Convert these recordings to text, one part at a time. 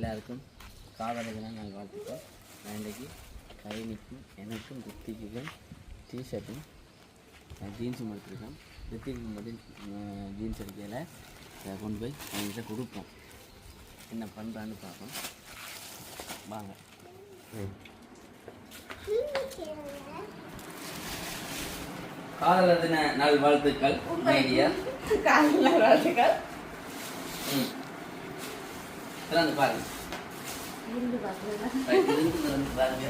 எல்லாருக்கும் காதலுக்கு நான் வாழ்த்துக்கிறேன். நான் இன்றைக்கி கைனிக்கும் எனக்கும் ரித்திக்கும் டிஷர்ட்டும் ஜீன்ஸும் எடுத்துருக்கேன். ரித்திக்கு மட்டும் ஜீன்ஸ் எடுக்கையில் கொண்டு போய் அவங்ககிட்ட கொடுப்போம். என்ன பண்ணுறான்னு பார்ப்போம் வாங்க. காதல் தின நாள் வாழ்த்துக்கள். காதல் நாள் வாழ்த்துக்கள். திறந்து பாருங்க. பாருங்க.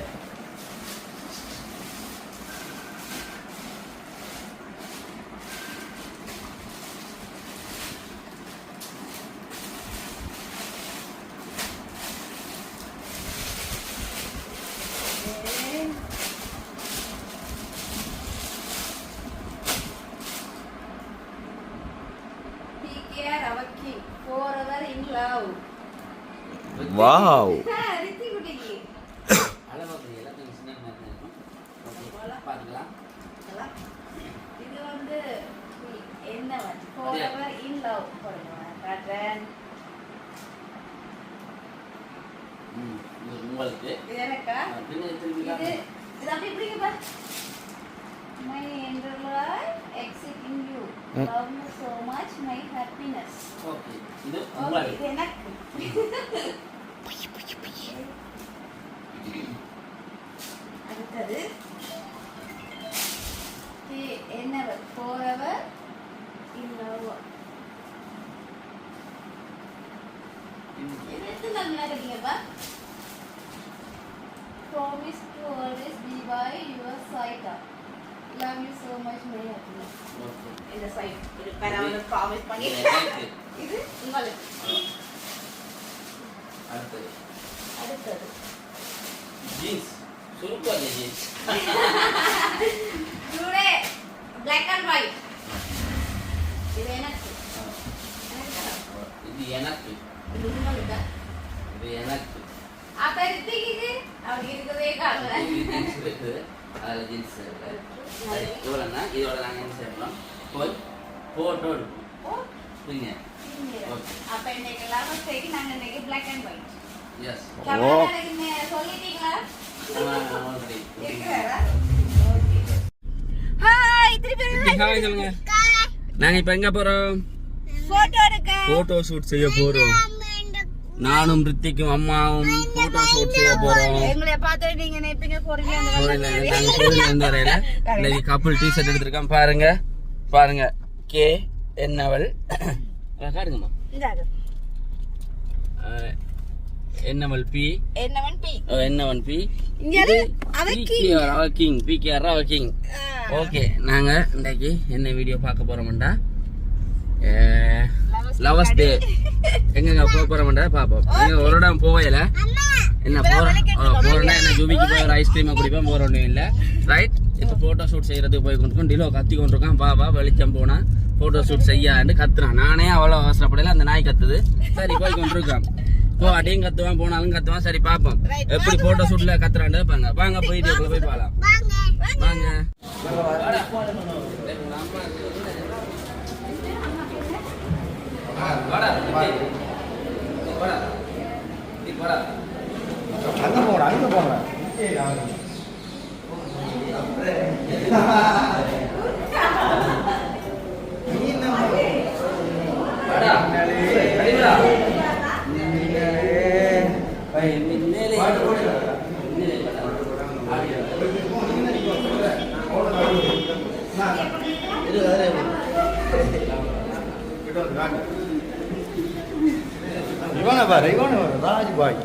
Forever in love. Wow. இது வந்து என்னவன் forever in love காட்றேன். உங்களுக்கு இது எனக்கா? இது அப்படி இப்படிங்க பா. My inner life exiting you. Love you so much, my happiness. Okay. இது உங்களுக்கு. இது எனக்கு. அடுத்தது என்னவர் forever in love. இது நல்லா இருக்கீங்கப்பா. Promise to always be by your side. Love you so much, my happiness. Okay. இந்த சைடு இது பரவாயில்லை ப்ராமிஸ் பண்ணி. இது உங்களுக்கு. அடுத்தது jeans super jeans. Today black and white. இது எனக்கு. இது எனக்கு. இது உங்களுக்கு. இது எனக்கு. அப்ப இது அப்படி இருக்கவே காணல. ஜீன்ஸ் இருக்கு. அதில் ஜீன்ஸ் இருக்கு. இவ்வளோண்ணா இதோட நாங்கள் என்ன செய்யலாம் போய் ஃபோட்டோ எடுப்போம். புரியுங்க. ஓகே. அப்ப இன்னைக்கு எல்லாரும் சரி நாங்கள் இன்னைக்கு black and white. எஸ். சொல்லிட்டீங்களா? ஆல்ரெடி. ஹாய் திருப்பி ஹாய் சொல்லுங்க. நாங்கள் இப்போ எங்கே போகிறோம்? போட்டோ எடுக்க. ஃபோட்டோ ஷூட் செய்ய போகிறோம். நானும் ரித்திக்கும் அம்மாவும் போட்டோ ஷூட் செய்ய போறோம். எங்களை பார்த்து நீங்க நினைப்பீங்க போறீங்க நாங்க கோயில்ல இருந்து வரையில இன்னைக்கு கப்பல் டி-ஷர்ட் எடுத்திருக்கோம். பாருங்க பாருங்க. கே என்னவள் காடுங்கம்மா. என்னவள் பி என்னவன் பி கிங் பிகேஆர் கிங். ஓகே நாங்க இன்னைக்கு என்ன வீடியோ பார்க்க போறோம்டா லவர்ஸ் டே எங்க போறோம்டா பாப்போம். நீங்க ஒரு இடம் போகல என்ன போறோம்னா என்ன ஜூபிக்கு போய் ஒரு ஐஸ்கிரீமை குடிப்போம். போற ஒன்றும் இல்லை ரைட். இப்போ போட்டோ ஷூட் செய்யறதுக்கு போய் கொண்டு டிலோ கத்தி கொண்டிருக்கான். பாபா வெளிச்சம் போனா போட்டோ ஷூட் செய்யான்னு கத்துறான். நானே அவ்வளோ அவசரப்படல, அந்த நாய் கத்துது. சரி போய் கொண்டிருக்கான். போ அடியும் கத்துவான் போனாலும் கத்துவான். சரி பாப்போம் எப்படி போட்டோ ஷூட்ல கத்துறான்னு பாங்க. வாங்க போயிட்டு போய் பாக்கலாம். வாங்க. அங்க போங்க. இவன பாரு ராஜ் பாய்.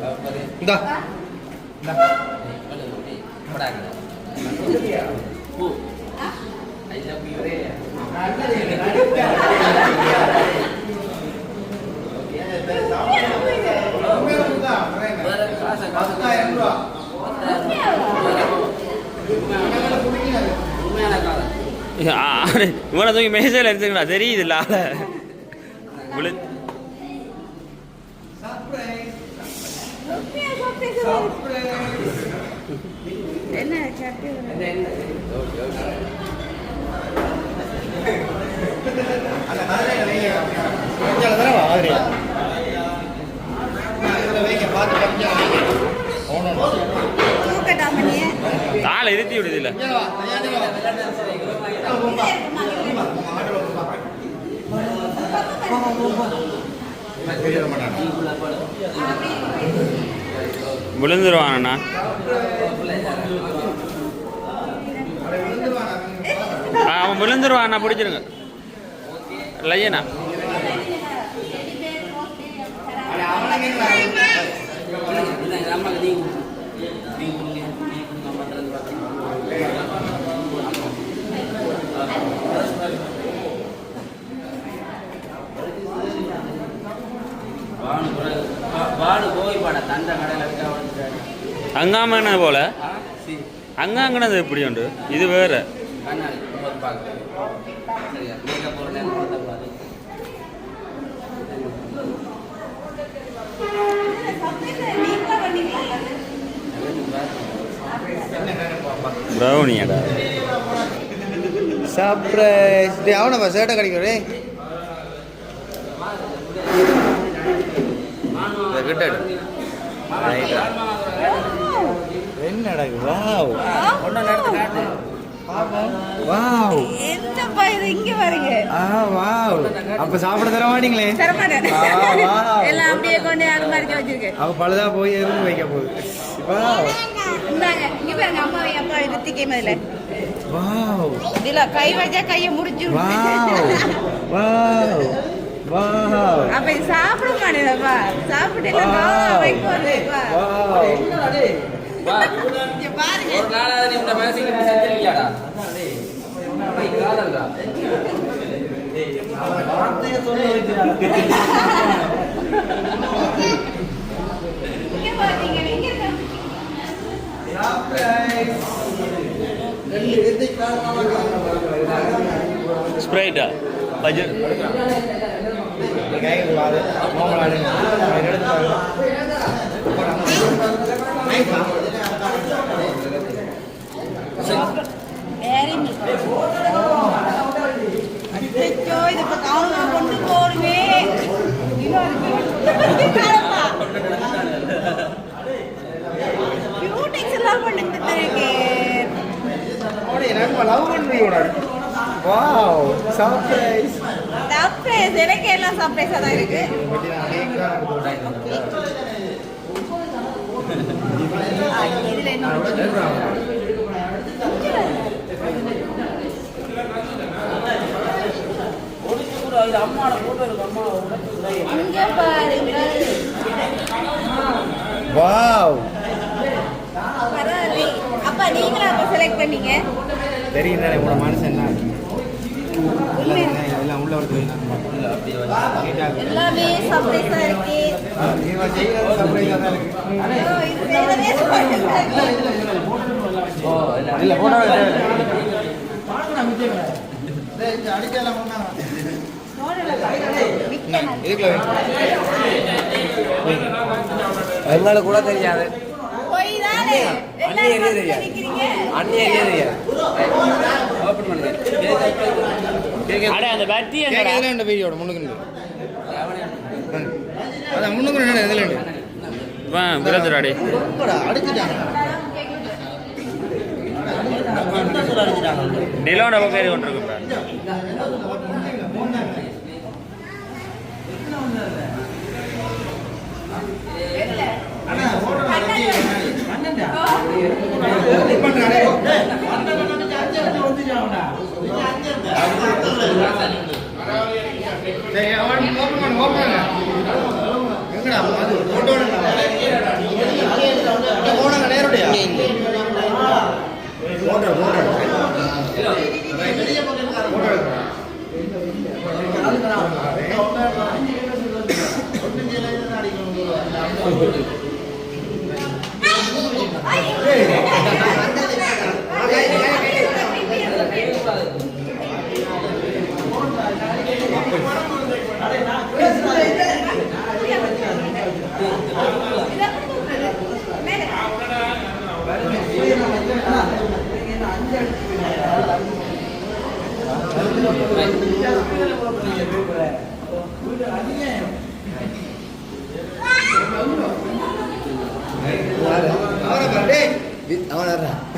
இந்தா இவனை தூக்கி மேசையில் எடுத்துக்கா தெரியுதுல்ல. என்ன அந்த தூக்கட்டாமணியே காலை இருத்தி விடுது இல்லை விழுந்துருவானண்ணா அவன் விழுந்துருவாண்ணா பிடிச்சிருங்க இல்லையண்ணா அங்காம போல அங்காங்கனது எப்படி உண்டு இது வேற பிரௌனியாடா சர்ப்ரைஸ் டேய் அவனப்பா சேட்டை கிடைக்கும் கிட்ட என்னடா வாவ் வாவ் என்னப்பா இது இங்க வரீங்க வாவ் அப்ப சாப்பிட தர மாட்டீங்களே தரமாட்டேன் எல்லாம் அப்படியே கொண்டு அலமாரிக்கு வச்சிருக்கேன் அவ பழுதா போய் எறும்பு வைக்க போகுது வாவ் இந்தாங்க இங்க பாருங்க அம்மா அப்பா ரித்திகை முதல்ல வாவ் இதுல கை வச்சா கையை முடிச்சு வாவ் வாவ் வாவ் அப்ப இது சாப்பிட மாட்டேங்கப்பா சாப்பிட்டு எல்லாம் வைப்பா பாருங்க ஒரு நாளாவது நீ இந்த மேசிக்கு செஞ்சிருக்கியாடா காதல்டா இங்க பாத்தீங்க இங்க ஸ்ப்ரைட்டா பஜர் அச்சோ இது இப்ப கவுனா கொண்டு போறவே கியூட்டிக்ஸ் எல்லாம் பண்ணிட்டு இருக்கேன் லவ் பண்றீங்க வாவ் சர்ப்ரைஸ் சர்ப்ரைஸ் எனக்கு எல்லாம் சர்ப்ரைஸா தான் இருக்கு இதுல என்ன இங்க பாருங்க வாவ் பரவாயில்லை அப்பா நீங்களா அப்ப செலக்ட் பண்ணீங்க தெரியும் தானே உங்களோட மனசு என்ன எல்லாம் உள்ள வருது எல்லாமே சர்ப்ரைஸா இருக்கு சர்ப்ரைஸா தான் இருக்கு ஐயோ, இது செய்யறதே surprise-ஆ இருக்கு. இல்ல போட்டோ மிக்க நன்றி. என்னால கூட தெரியாது பொய் தானே எல்லாரும் பக்கத்துல நிக்கிறீங்க. ஓபன் பண்ணுங்க அட அந்த பத்தி கேக்குதுல வீடியோட முன்னுக்கு அதான் முன்னுக்கு எதுல விழுந்துடாடி நிலோட பக்கம் கொண்டு இருக்கு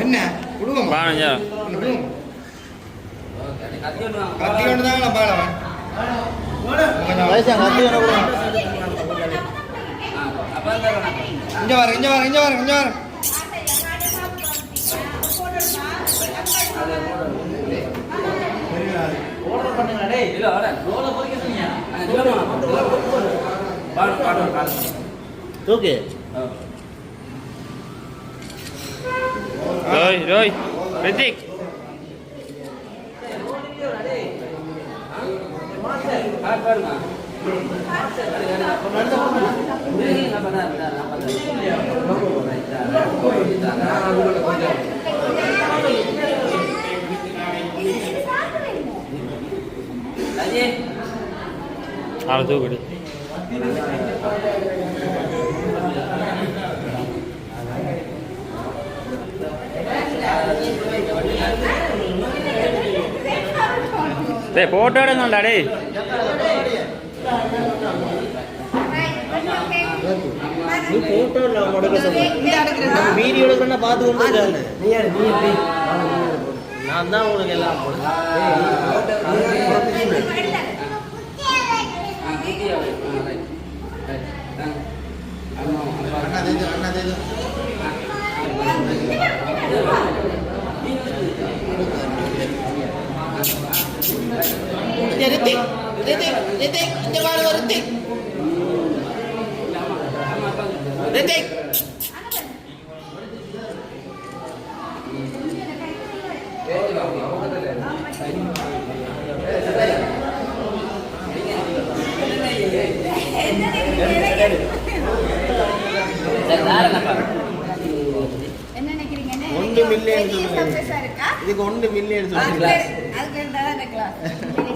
என்ன குடும்பம் பாருங்க கத்தி கொண்டு தான் பாடவன் இங்க வர இங்க வர இங்க வர இங்க வர ஓகே ரோய் ரோய் ரித்திக் ஆளு தூக்குடு டேய் போட்டோ எடுங்கடா டேய் வீடியோ எடுக்கணும் பார்த்து கொண்டு நான் தான் உங்களுக்கு எல்லாம் என்ன நினைக்கிறீங்க? 1 மில்லியன் சர்ப்ரைஸா இருக்கா? இதுக்கு 1 மில்லியன் அதுக்கு தான் அந்த கிளாஸ்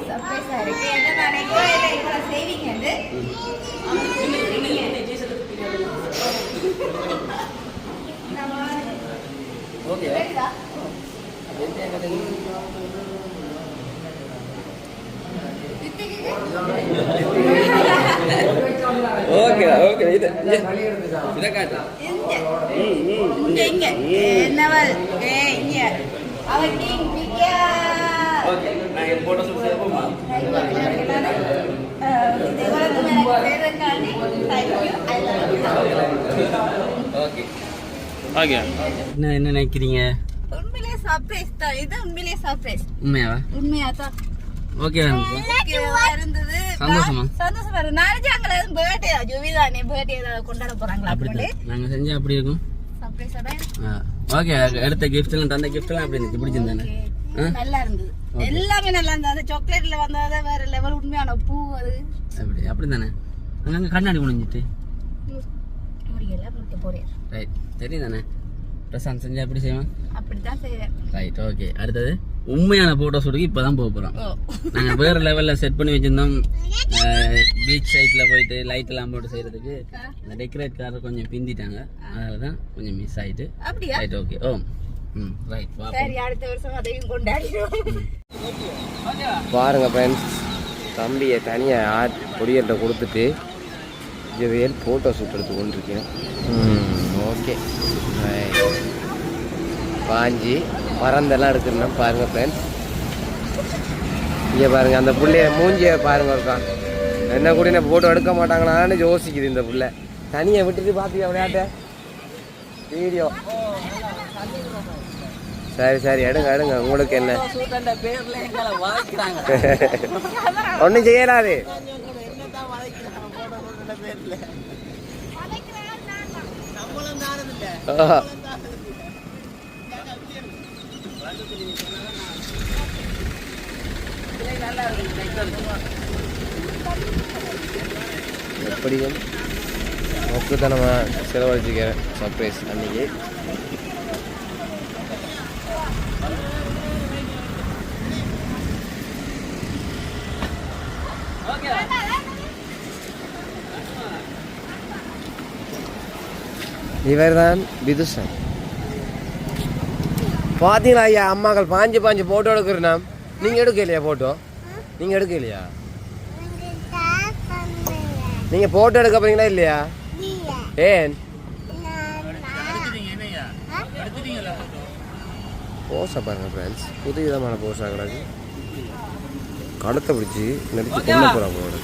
சர்ப்ரைஸா இருக்கு. என்ன நினைக்கிறோம் இல்ல இவ்வளவு சேவிங் வந்து ஓகே ஓகே ஓகே இது இத காட்டு இங்க என்னவள் இங்க அவ கிங் பிகா ஓகே நான் போட்டோ ஷூட் செய்யணுமா ஓகே ஓகே என்ன நினைக்கிறீங்க? உண்மையிலே சர்ப்ரைஸ் தான் இது. உண்மையிலே சர்ப்ரைஸ். உண்மையாவா? உண்மையா தான். ஓகே ஓகேவா இருந்தது. சந்தோஷமா? சந்தோஷமா இருக்கு. நாளைக்கு அங்க பர்த்டே ஜுவிதானே பர்த்டே கொண்டாட போறாங்களா அப்படி நாங்க செஞ்சா அப்படி இருக்கும். சர்ப்ரைஸா தான். ஓகே எடுத்த கிஃப்ட் எல்லாம் தந்த கிஃப்ட் எல்லாம் அப்படி இருந்துச்சு பிடிச்சிருந்தானே? நல்லா இருந்தது. எல்லாமே நல்லா இருந்தது. அந்த சாக்லேட்ல வந்தத வேற லெவல். உண்மையான பூ அது அப்படி தானே? அங்க கண்ணாடி முடிஞ்சிட்டு முடியல முடிக்க போறேன். ரைட் தெரியும் தானே? பிரசாந்த் செஞ்சா எப்படி செய்வான்? அப்படிதான் செய்றேன். Right okay. அடுத்தது உண்மையான போட்டோ ஷூட்டுக்கு இப்பதான் போக போறோம். நாங்க வேற லெவல்ல செட் பண்ணி வச்சிருந்தோம். பீச் சைட்ல போயிட்டு லைட் எல்லாம் போட்டு செய்யறதுக்கு இந்த டெக்கரேட் காரர் கொஞ்சம் பிந்திட்டாங்க. அதனாலதான் கொஞ்சம் மிஸ் ஆயிட்டு. அப்படியா? Right okay. ரைட் சரி அடுத்த வருஷம் அதையும் கொண்டாடிடுவோம். பாருங்க ஃப்ரெண்ட்ஸ், தம்பியை தனியாக கொடியேற்ற கொடுத்துட்டு ஜெவேல் ஃபோட்டோ ஷூட் எடுத்து கொண்டிருக்கேன். ஓகே பாஞ்சி மறந்தெல்லாம் எடுக்கணும். பாருங்க ஃப்ரெண்ட்ஸ், இங்கே பாருங்க அந்த புள்ளைய மூஞ்சியை பாருங்க இருக்கா. என்ன கூட என்ன ஃபோட்டோ எடுக்க மாட்டாங்களான்னு யோசிக்குது இந்த புள்ளை. தனியை விட்டுட்டு பார்த்தியா விளையாட்ட வீடியோ. சரி சரி எடுங்க எடுங்க. உங்களுக்கு என்ன ஒன்றும் செய்யலாது. எப்படியும் மொத்தத்தனமா செலவழிச்சுக்கிறேன் சர்ப்ரைஸ் அன்னைக்கு. இவர் தான் விதுஷன். பார்த்தீங்களா ஐயா, அம்மாக்கள் பாஞ்சு ஃபோட்டோ எடுக்கிறேன்னா நீங்கள் எடுக்கலையா ஃபோட்டோ? நீங்கள் எடுக்கலையா? நீங்கள் ஃபோட்டோ எடுக்க போறீங்களா இல்லையா? ஏன் போஸை பாருங்க ஃப்ரெண்ட்ஸ், புது விதமான போஸாக கிடக்கு. கழுத்தை பிடிச்சி நடிச்சு கொள்ள போகிறாங்க போட.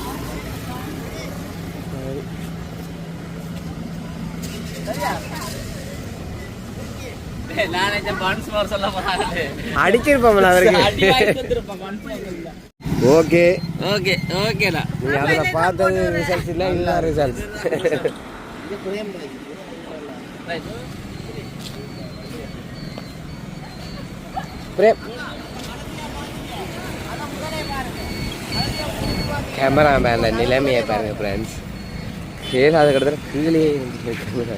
அடிச்சிருப்போம்ல அவருக்கு. ஓகே ஓகே ஓகேடா. நீங்கள் அதில் பார்த்தது ரிசல்ட்ஸ் இல்லை, இதுதான் ரிசல்ட்ஸ். பிரேம் கேமராமேன் நிலைமையை பாருங்க ஃப்ரெண்ட்ஸ். கேளாத கிடத்துல கீழே கேமரா.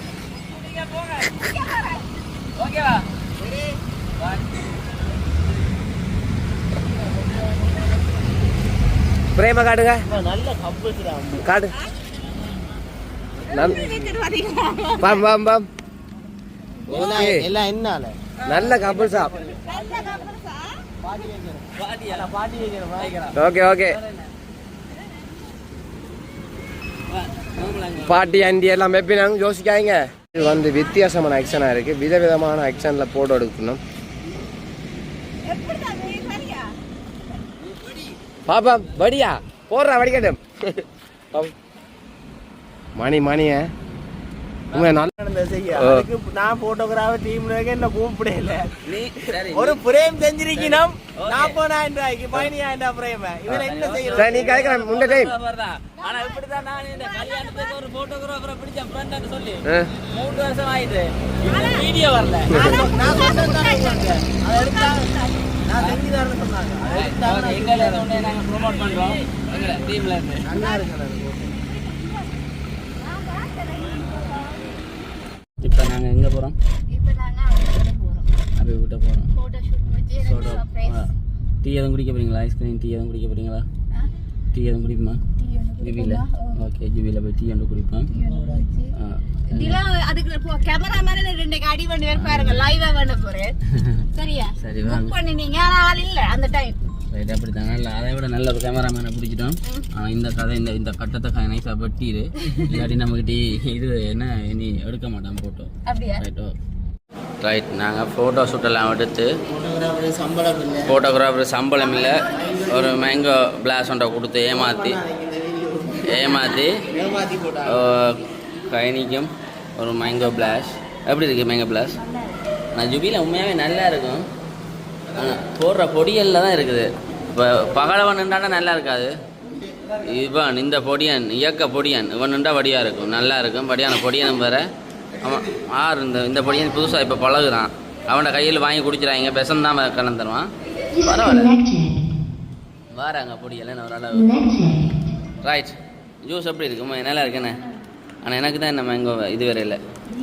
பிரேம காட்டுங்க, காட்டு. பாம் பாம் பாம். எல்லாம் என்னால நல்ல கப்புள் சாப். Okay okay. பாட்டி ஆண்டி எல்லாம் வெப்பினாங்க, யோசிக்காங்க. இது வந்து வித்தியாசமான ஆக்ஷனாக இருக்குது. விதவிதமான ஆக்ஷனில் போட்டோ எடுக்கணும். பாப்பா வடியா போடுறா வடிக்கட்டும். மணிய நான் போட்டோகிராஃபர் டீம்ல என்ன கூப்பிடல. ஒரு பிரேம் செஞ்சிருக்கணும் 40,000 ரூபாய்க்கு 15,000 பிரேம். இதுல என்ன செய்யறது? நீ கேட்கலாம் முன்ன டைம். ஆனா இப்படிதான் நான் இந்த கல்யாணத்துக்கு ஒரு போட்டோகிராஃபரை பிடிச்ச ஃப்ரெண்ட் சொல்லி 3 வருஷம் ஆயிடுது. வீடியோ வரல. நான் செஞ்சுதான்னு சொன்னாங்க. எங்களை நாங்க ப்ரோமோட் பண்றோம் எங்க டீம்ல இருந்து. நல்லா இருக்கு. இப்போ நாங்கள் எங்கே போகிறோம்? இப்போ நாங்க அப்படி விட்ட போகிறோம். போட்டோ ஷூட் முடிஞ்சு எனக்கு சர்ப்ரைஸ். டீ எதுவும் குடிக்க போகிறீங்களா? ஐஸ்கிரீம் டீ எதுவும் குடிக்க போகிறீங்களா? டீ எதுவும் குடிப்போமா? ஜிபியில் ஓகே, ஜிபியில் போய் டீ ஒன்று குடிப்போம். இதெல்லாம் அதுக்கு கேமராமேன் 2 அடி பண்ணி வேற பாருங்க, லைவா பண்ண போறேன். சரியா? சரி புக் வாங்க. பண்ணினீங்க, ஆனா ஆள் இல்ல அந்த டைம். ரைட், அப்படி தான். நல்ல அதை விட நல்ல ஒரு கேமராமேனை பிடிச்சிட்டோம். ஆனால் இந்த கதை இந்த கட்டத்தை நைஸாக வெட்டிடு, இல்லாட்டி நம்மகிட்ட இது என்ன இனி எடுக்க மாட்டோம் ஃபோட்டோ. அப்படியா? ரைட்டோ ரைட். நாங்கள் ஃபோட்டோ ஷூட்டெல்லாம் எடுத்து ஃபோட்டோகிராஃபர் சம்பளம் இல்லை ஒரு மேங்கோ பிளாஸ் ஒன்றை கொடுத்து ஏமாற்றி கைனிக்கும் ஒரு மேங்கோ பிளாஸ். எப்படி இருக்குது மேங்கோ பிளாஸ்? நான் ஜுபியில் உண்மையாகவே நல்லா இருக்கும். ஆனால் போடுற பொடியலில் தான் இருக்குது. இப்போ பகலவன் நின்றாண்டா நல்லா இருக்காது. இவன் இந்த பொடியன் இயக்க பொடியன் இவன் நின்றா வடியாக இருக்கும், நல்லா இருக்கும். வடியான பொடியனும் வேறு. அவன் ஆறு இந்த பொடியன் புதுசாக இப்போ பழகுறான். அவனோட கையில் வாங்கி குடிச்சிடாங்க, பெசந்தான் கலந்து தருவான். பரவாயில்ல வாராங்க பொடியெல்லாம் ஒரு அளவு. ரைட், ஜூஸ் எப்படி இருக்குமா? நல்லா இருக்குண்ணே. ஆனால் எனக்கு தான் என்ன மேங்கோ இது வேறு இல்லை,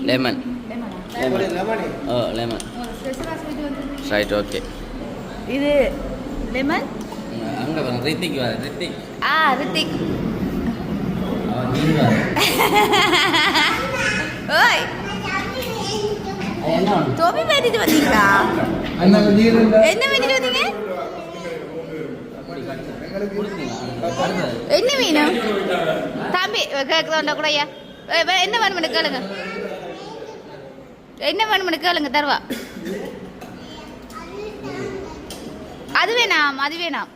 லெமன். ஓ லெமன். Right okay. இது லெமன். அங்கே வரும் ரித்திக் வர. ரித்திக் ரித்திக். அவன் ஓய் டோபி பேட்டிட்டு வந்தீங்களா? என்ன பேட்டிட்டு வந்தீங்க? என்ன வேணும் தம்பி? கேட்குறோண்டா கூட ஐயா. என்ன வேணும்னு கேளுங்க, என்ன வேணும்னு கேளுங்க, தருவா. அது வேணாம், அது வேணாம்.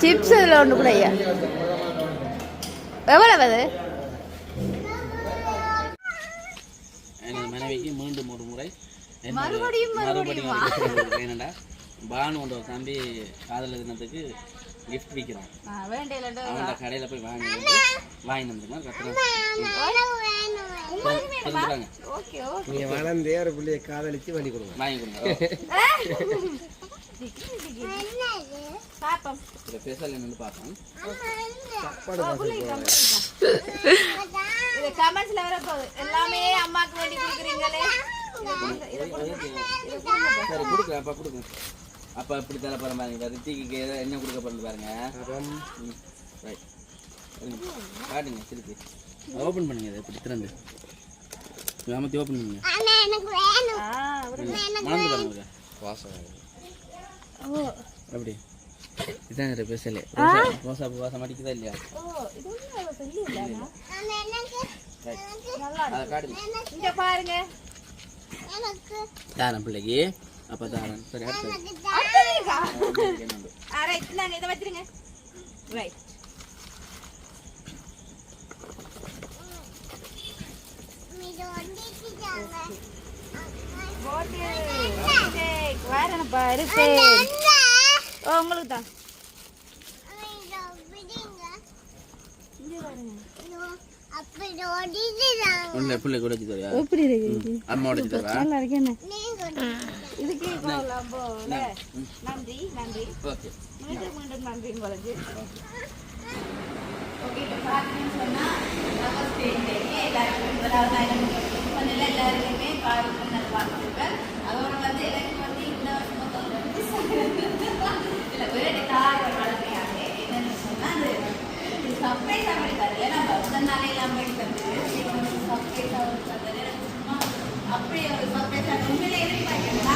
சிப்ஸ் இதில் ஒன்று கூட ஐயா. எவ்வளவு அது? எனது மனைவிக்கு மீண்டும் ஒரு முறை மறுபடியும் என்னடா பானு ஒன்று தம்பி காதல் தினத்துக்கு கிஃப்ட் விற்கிறான். அவனோட கடையில் போய் வாங்கி வந்துருமா கத்துறாங்க. நீங்கள் வளர்ந்தே ஒரு பிள்ளையை காதலிச்சு வண்டி கொடுங்க, வாங்கி கொடுங்க. ஸ்பெஷல் என்னன்னு பார்ப்போம். கமெண்ட்ஸ்ல வர போகுது எல்லாமே அம்மாக்கு வேண்டி கொடுக்குறீங்களே. சரி கொடுக்குறேன், அப்பா கொடுங்க. அப்பா இப்படி தர போகிறேன் பாருங்க. ரித்திக்கு என்ன கொடுக்க போகிறது பாருங்க. ரைட் காட்டுங்க, திருப்பி ஓப்பன் பண்ணுங்க. இதை இப்படி திறந்து அமர்த்தி ஓப்பன் பண்ணுங்க. மணந்து பாருங்க வாசம். எப்படி இதான் ஸ்பெஷல். ரோசா பூவாசம் அடிக்குதா இல்லையா? ஓ இது ஒன்றும் சொல்லி இல்லைண்ணா. அதை காட்டுங்க. இங்க பாருங்க. தாரன் பிள்ளைக்கு அப்போ தாரன். சரி அடுத்து ரைட் நாங்க இதை வச்சிருங்க. ரைட் வேறப்பா இருக்கு. ஓ உங்களுக்கு தான் ஒன்றும் பிள்ளை கூட வச்சு தரியா? எப்படி இருக்கு? அம்மா உடச்சு தரா? நல்லா இருக்கு. என்ன இதுக்கு நன்றி நன்றி. ஓகே மீண்டும் மீண்டும் நன்றி உங்களுக்கு. ஓகே இப்போ பார்த்தீங்கன்னு சொன்னால் எல்லாருக்குமே எல்லாருக்குமே பாருங்கள் நான் பார்த்துருப்பேன். அதோட வந்து எனக்கு வந்து இந்த இல்லை வேறு தாய் வளர்மையாக என்னென்னு சொன்னால் அது சர்ப்ரைஸ் பண்ணிட்டாரு. ஏன்னா பஸ்னாலே எல்லாம் பண்ணிட்டாரு. சர்ப்ரைஸ் அவர் எனக்கு சும்மா அப்படியே ஒரு சர்ப்ரைஸ் உண்மையிலே எதிர்பார்க்கிறேன்.